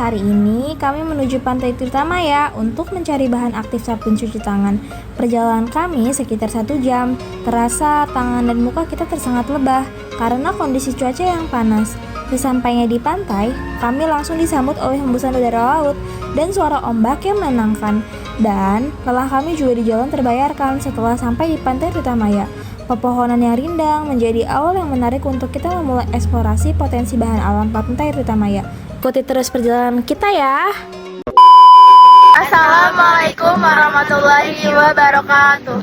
Hari ini kami menuju Pantai Tirtamaya untuk mencari bahan aktif sabun cuci tangan. Perjalanan kami sekitar 1 jam. Terasa tangan dan muka kita tersengat lebah karena kondisi cuaca yang panas. Sesampainya di pantai, kami langsung disambut oleh hembusan udara laut dan suara ombak yang menenangkan. Dan lelah kami juga di jalan terbayarkan setelah sampai di Pantai Tirtamaya. Pepohonan yang rindang menjadi awal yang menarik untuk kita memulai eksplorasi potensi bahan alam Pantai Tirtamaya. Ikuti terus perjalanan kita ya. Assalamualaikum warahmatullahi wabarakatuh.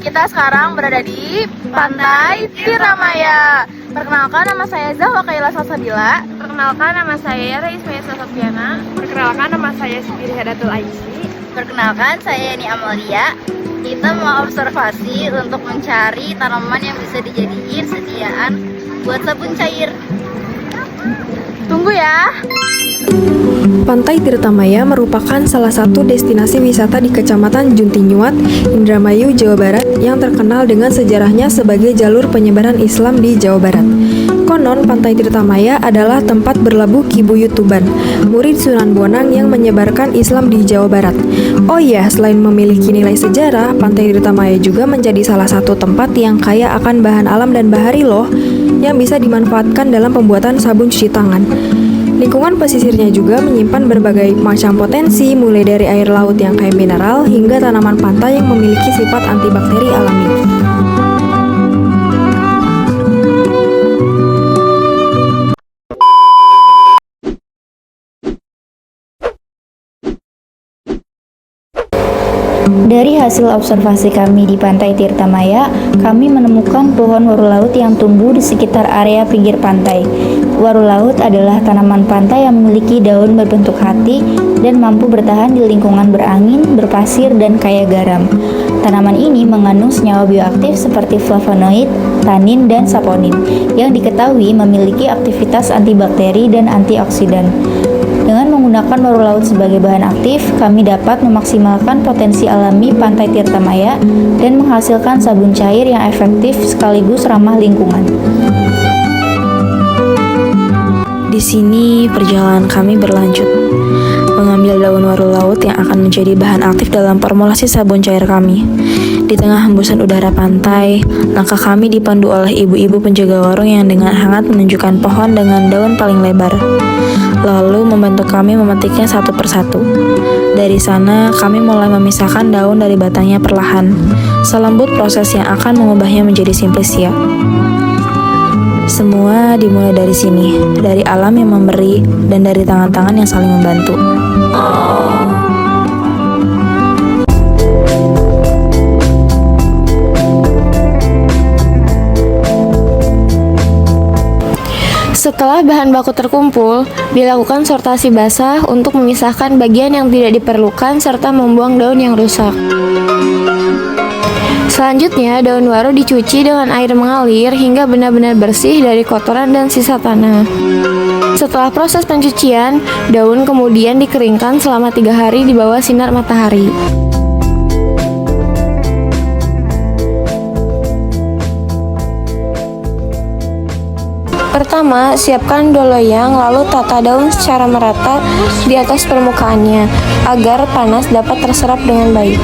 Kita sekarang berada di Pantai Tirtamaya. Perkenalkan, nama saya Zahwa Kaila Salsabila. Perkenalkan, nama saya Raismaya Sofiana. Perkenalkan, nama saya Sibiri Hadatul Aisy. Perkenalkan, saya Yani Amalia. Kita mau observasi untuk mencari tanaman yang bisa dijadiin sediaan buat sabun cair. Tunggu ya. Pantai Tirtamaya merupakan salah satu destinasi wisata di Kecamatan Juntinyuat, Indramayu, Jawa Barat yang terkenal dengan sejarahnya sebagai jalur penyebaran Islam di Jawa Barat. Konon, Pantai Tirtamaya adalah tempat berlabuh Ki Buyut Tuban, murid Sunan Bonang yang menyebarkan Islam di Jawa Barat. Oh iya, selain memiliki nilai sejarah, Pantai Tirtamaya juga menjadi salah satu tempat yang kaya akan bahan alam dan bahari loh, yang bisa dimanfaatkan dalam pembuatan sabun cuci tangan. Lingkungan pesisirnya juga menyimpan berbagai macam potensi, mulai dari air laut yang kaya mineral hingga tanaman pantai yang memiliki sifat antibakteri alami. Dari hasil observasi kami di Pantai Tirtamaya, kami menemukan pohon waru laut yang tumbuh di sekitar area pinggir pantai. Waru laut adalah tanaman pantai yang memiliki daun berbentuk hati dan mampu bertahan di lingkungan berangin, berpasir, dan kaya garam. Tanaman ini mengandung senyawa bioaktif seperti flavonoid, tanin, dan saponin yang diketahui memiliki aktivitas antibakteri dan antioksidan. Dengan menggunakan waru laut sebagai bahan aktif, kami dapat memaksimalkan potensi alami Pantai Tirtamaya dan menghasilkan sabun cair yang efektif sekaligus ramah lingkungan. Di sini perjalanan kami berlanjut, mengambil daun waru laut yang akan menjadi bahan aktif dalam formulasi sabun cair kami. Di tengah hembusan udara pantai, langkah kami dipandu oleh ibu-ibu penjaga warung yang dengan hangat menunjukkan pohon dengan daun paling lebar, lalu membantu kami memetiknya satu persatu. Dari sana, kami mulai memisahkan daun dari batangnya perlahan, selembut proses yang akan mengubahnya menjadi simplisia. Semua dimulai dari sini, dari alam yang memberi dan dari tangan-tangan yang saling membantu. Setelah bahan baku terkumpul, dilakukan sortasi basah untuk memisahkan bagian yang tidak diperlukan serta membuang daun yang rusak. Selanjutnya, daun waru dicuci dengan air mengalir hingga benar-benar bersih dari kotoran dan sisa tanah. Setelah proses pencucian, daun kemudian dikeringkan selama 3 hari di bawah sinar matahari. Pertama, siapkan 2 loyang lalu tata daun secara merata di atas permukaannya agar panas dapat terserap dengan baik.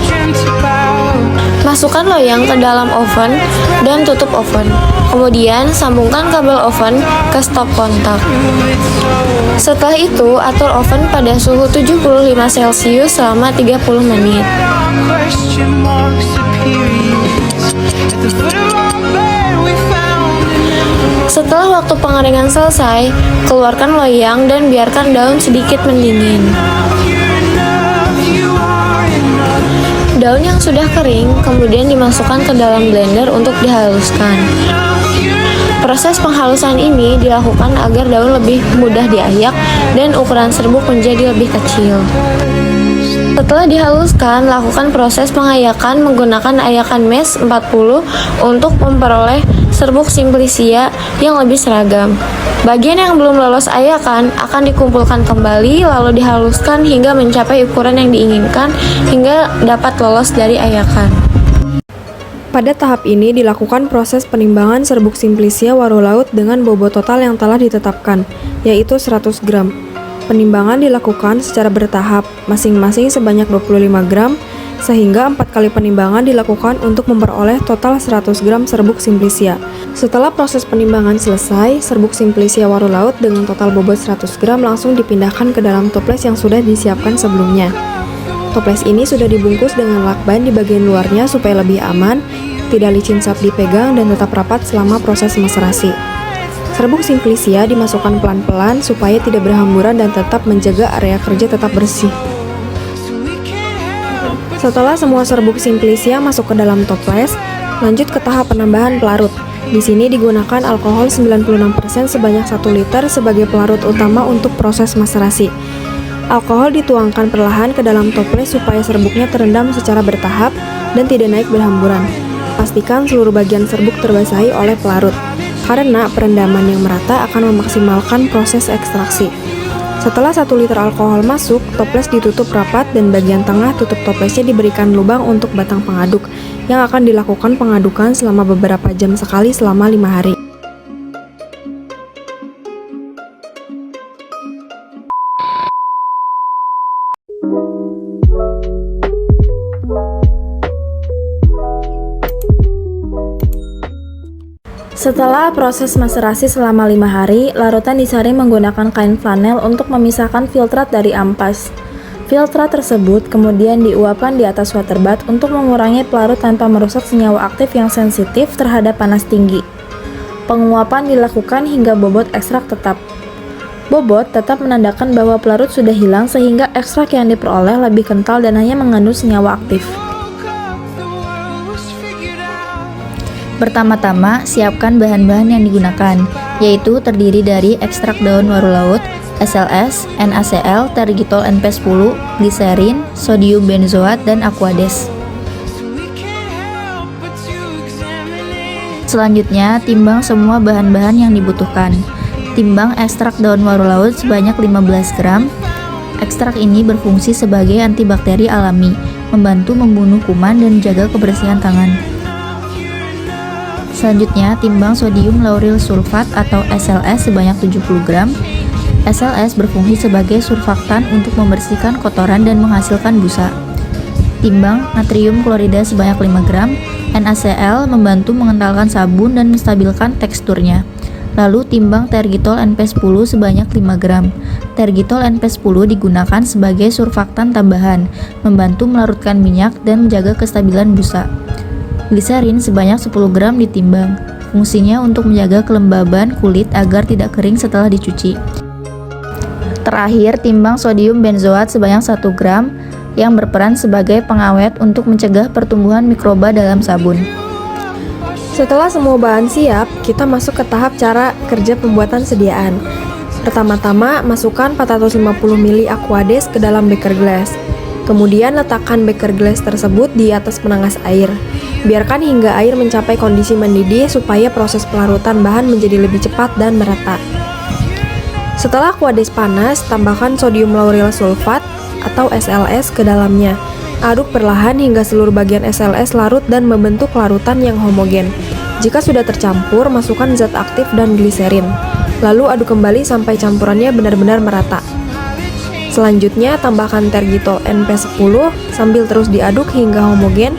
Masukkan loyang ke dalam oven dan tutup oven. Kemudian, sambungkan kabel oven ke stop kontak. Setelah itu, atur oven pada suhu 75 Celcius selama 30 menit. Setelah waktu pengeringan selesai, keluarkan loyang dan biarkan daun sedikit mendingin. Daun yang sudah kering kemudian dimasukkan ke dalam blender untuk dihaluskan. Proses penghalusan ini dilakukan agar daun lebih mudah diayak dan ukuran serbuk menjadi lebih kecil. Setelah dihaluskan, lakukan proses pengayakan menggunakan ayakan mesh 40 untuk memperoleh serbuk simplisia yang lebih seragam. Bagian yang belum lolos ayakan akan dikumpulkan kembali lalu dihaluskan hingga mencapai ukuran yang diinginkan hingga dapat lolos dari ayakan. Pada tahap ini dilakukan proses penimbangan serbuk simplisia waru laut dengan bobot total yang telah ditetapkan, yaitu 100 gram. Penimbangan dilakukan secara bertahap, masing-masing sebanyak 25 gram, sehingga 4 kali penimbangan dilakukan untuk memperoleh total 100 gram serbuk Simplicia. Setelah proses penimbangan selesai, serbuk Simplicia waru laut dengan total bobot 100 gram langsung dipindahkan ke dalam toples yang sudah disiapkan sebelumnya. Toples ini sudah dibungkus dengan lakban di bagian luarnya supaya lebih aman, tidak licin saat dipegang, dan tetap rapat selama proses maserasi. Serbuk Simplicia dimasukkan pelan-pelan supaya tidak berhamburan dan tetap menjaga area kerja tetap bersih. Setelah semua serbuk Simplicia masuk ke dalam toples, lanjut ke tahap penambahan pelarut. Di sini digunakan alkohol 96% sebanyak 1 liter sebagai pelarut utama untuk proses maserasi. Alkohol dituangkan perlahan ke dalam toples supaya serbuknya terendam secara bertahap dan tidak naik berhamburan. Pastikan seluruh bagian serbuk terbasahi oleh pelarut, karena perendaman yang merata akan memaksimalkan proses ekstraksi. Setelah 1 liter alkohol masuk, toples ditutup rapat dan bagian tengah tutup toplesnya diberikan lubang untuk batang pengaduk yang akan dilakukan pengadukan selama beberapa jam sekali selama 5 hari. Setelah proses maserasi selama 5 hari, larutan disaring menggunakan kain flanel untuk memisahkan filtrat dari ampas. Filtrat tersebut kemudian diuapkan di atas waterbath untuk mengurangi pelarut tanpa merusak senyawa aktif yang sensitif terhadap panas tinggi. Penguapan dilakukan hingga bobot ekstrak tetap. Bobot tetap menandakan bahwa pelarut sudah hilang sehingga ekstrak yang diperoleh lebih kental dan hanya mengandung senyawa aktif. Pertama-tama, siapkan bahan-bahan yang digunakan, yaitu terdiri dari ekstrak daun waru laut, SLS, NaCl, tergitol NP10, gliserin, sodium benzoat, dan aquades. Selanjutnya, timbang semua bahan-bahan yang dibutuhkan. Timbang ekstrak daun waru laut sebanyak 15 gram. Ekstrak ini berfungsi sebagai antibakteri alami, membantu membunuh kuman dan menjaga kebersihan tangan. Selanjutnya, timbang sodium lauryl sulfat atau SLS sebanyak 70 gram. SLS berfungsi sebagai surfaktan untuk membersihkan kotoran dan menghasilkan busa. Timbang natrium klorida sebanyak 5 gram. NaCl membantu mengentalkan sabun dan menstabilkan teksturnya. Lalu timbang tergitol NP10 sebanyak 5 gram. Tergitol NP10 digunakan sebagai surfaktan tambahan, membantu melarutkan minyak dan menjaga kestabilan busa. Gliserin sebanyak 10 gram ditimbang. Fungsinya untuk menjaga kelembaban kulit agar tidak kering setelah dicuci. Terakhir, timbang sodium benzoat sebanyak 1 gram yang berperan sebagai pengawet untuk mencegah pertumbuhan mikroba dalam sabun. Setelah semua bahan siap, kita masuk ke tahap cara kerja pembuatan sediaan. Pertama-tama, masukkan 450 ml aquades ke dalam beker glass. Kemudian letakkan beker glass tersebut di atas penangas air. Biarkan hingga air mencapai kondisi mendidih supaya proses pelarutan bahan menjadi lebih cepat dan merata. Setelah aquades panas, tambahkan sodium lauryl sulfat atau SLS ke dalamnya. Aduk perlahan hingga seluruh bagian SLS larut dan membentuk larutan yang homogen. Jika sudah tercampur, masukkan zat aktif dan gliserin. Lalu aduk kembali sampai campurannya benar-benar merata. Selanjutnya, tambahkan tergitol NP10 sambil terus diaduk hingga homogen.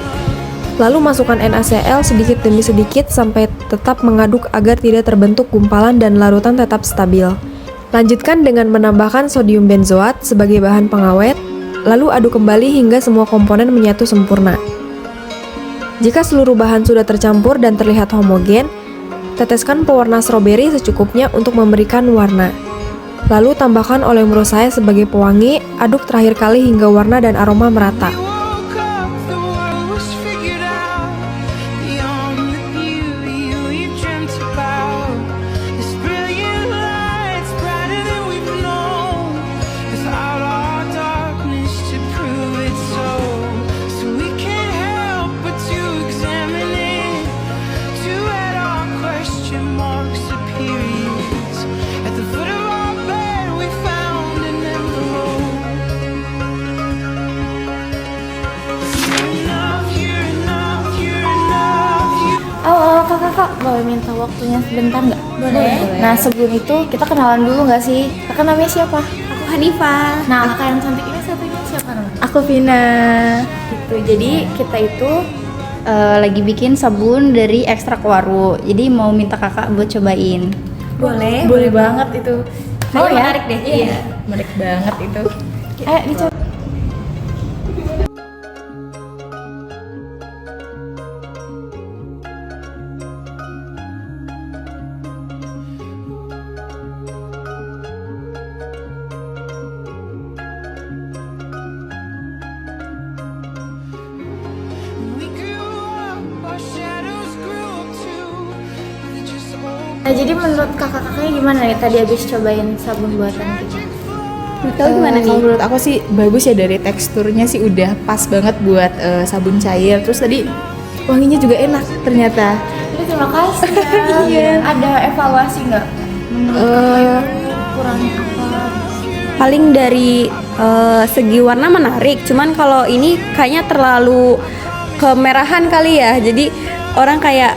Lalu masukkan NaCl sedikit demi sedikit sampai tetap mengaduk agar tidak terbentuk gumpalan dan larutan tetap stabil. Lanjutkan dengan menambahkan sodium benzoat sebagai bahan pengawet, lalu aduk kembali hingga semua komponen menyatu sempurna. Jika seluruh bahan sudah tercampur dan terlihat homogen, teteskan pewarna stroberi secukupnya untuk memberikan warna. Lalu tambahkan oleh murusai sebagai pewangi, aduk terakhir kali hingga warna dan aroma merata. Kakak boleh minta waktunya sebentar nggak? Boleh. Nah sebelum itu kita kenalan dulu nggak sih? Kakak namanya siapa? Aku Hanifah. Nah, kakak yang cantik ini satunya siapa namanya? Aku Vina. Gitu. Jadi kita itu lagi bikin sabun dari ekstrak waru. Jadi mau minta kakak buat cobain. Boleh banget itu. Mau ya? Menarik deh. Iya. Menarik banget itu. Ayo dicoba. Nah, jadi menurut kakak-kakaknya gimana nih tadi habis cobain sabun buatan kita? Kalau gimana nih? Menurut aku sih bagus ya, dari teksturnya sih udah pas banget buat sabun cair. Terus tadi wanginya juga enak ternyata. Terima kasih ya. Iya. Ada evaluasi nggak? Kurangnya apa? Paling dari segi warna menarik, cuman kalau ini kayaknya terlalu kemerahan kali ya, jadi orang kayak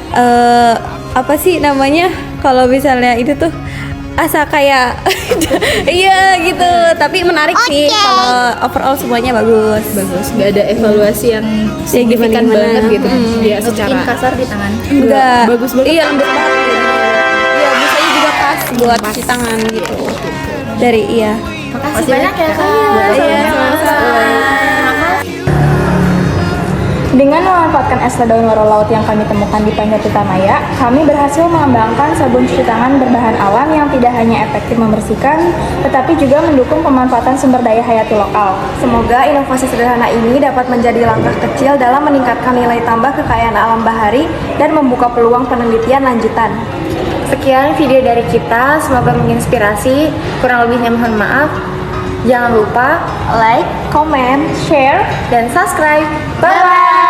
apa sih namanya, kalau misalnya itu tuh asa kayak iya gitu, tapi menarik sih. Kalau overall semuanya bagus. Nggak ada evaluasi yang signifikan gimana-gimana. banget gitu. Ya Bikin secara kasar di tangan. Enggak, bagus banget. iya lembut banget gitu. Iya, busanya juga pas buat cuci tangan gitu. Dari Makasih banyak ya kak. iya sama-sama. Dengan memanfaatkan ester daun waru laut yang kami temukan di Pantai Tirta Maya, kami berhasil mengembangkan sabun cuci tangan berbahan alam yang tidak hanya efektif membersihkan, tetapi juga mendukung pemanfaatan sumber daya hayati lokal. Semoga inovasi sederhana ini dapat menjadi langkah kecil dalam meningkatkan nilai tambah kekayaan alam bahari dan membuka peluang penelitian lanjutan. Sekian video dari kita, semoga menginspirasi. Kurang lebihnya mohon maaf. Jangan lupa like, comment, share, dan subscribe. Bye-bye!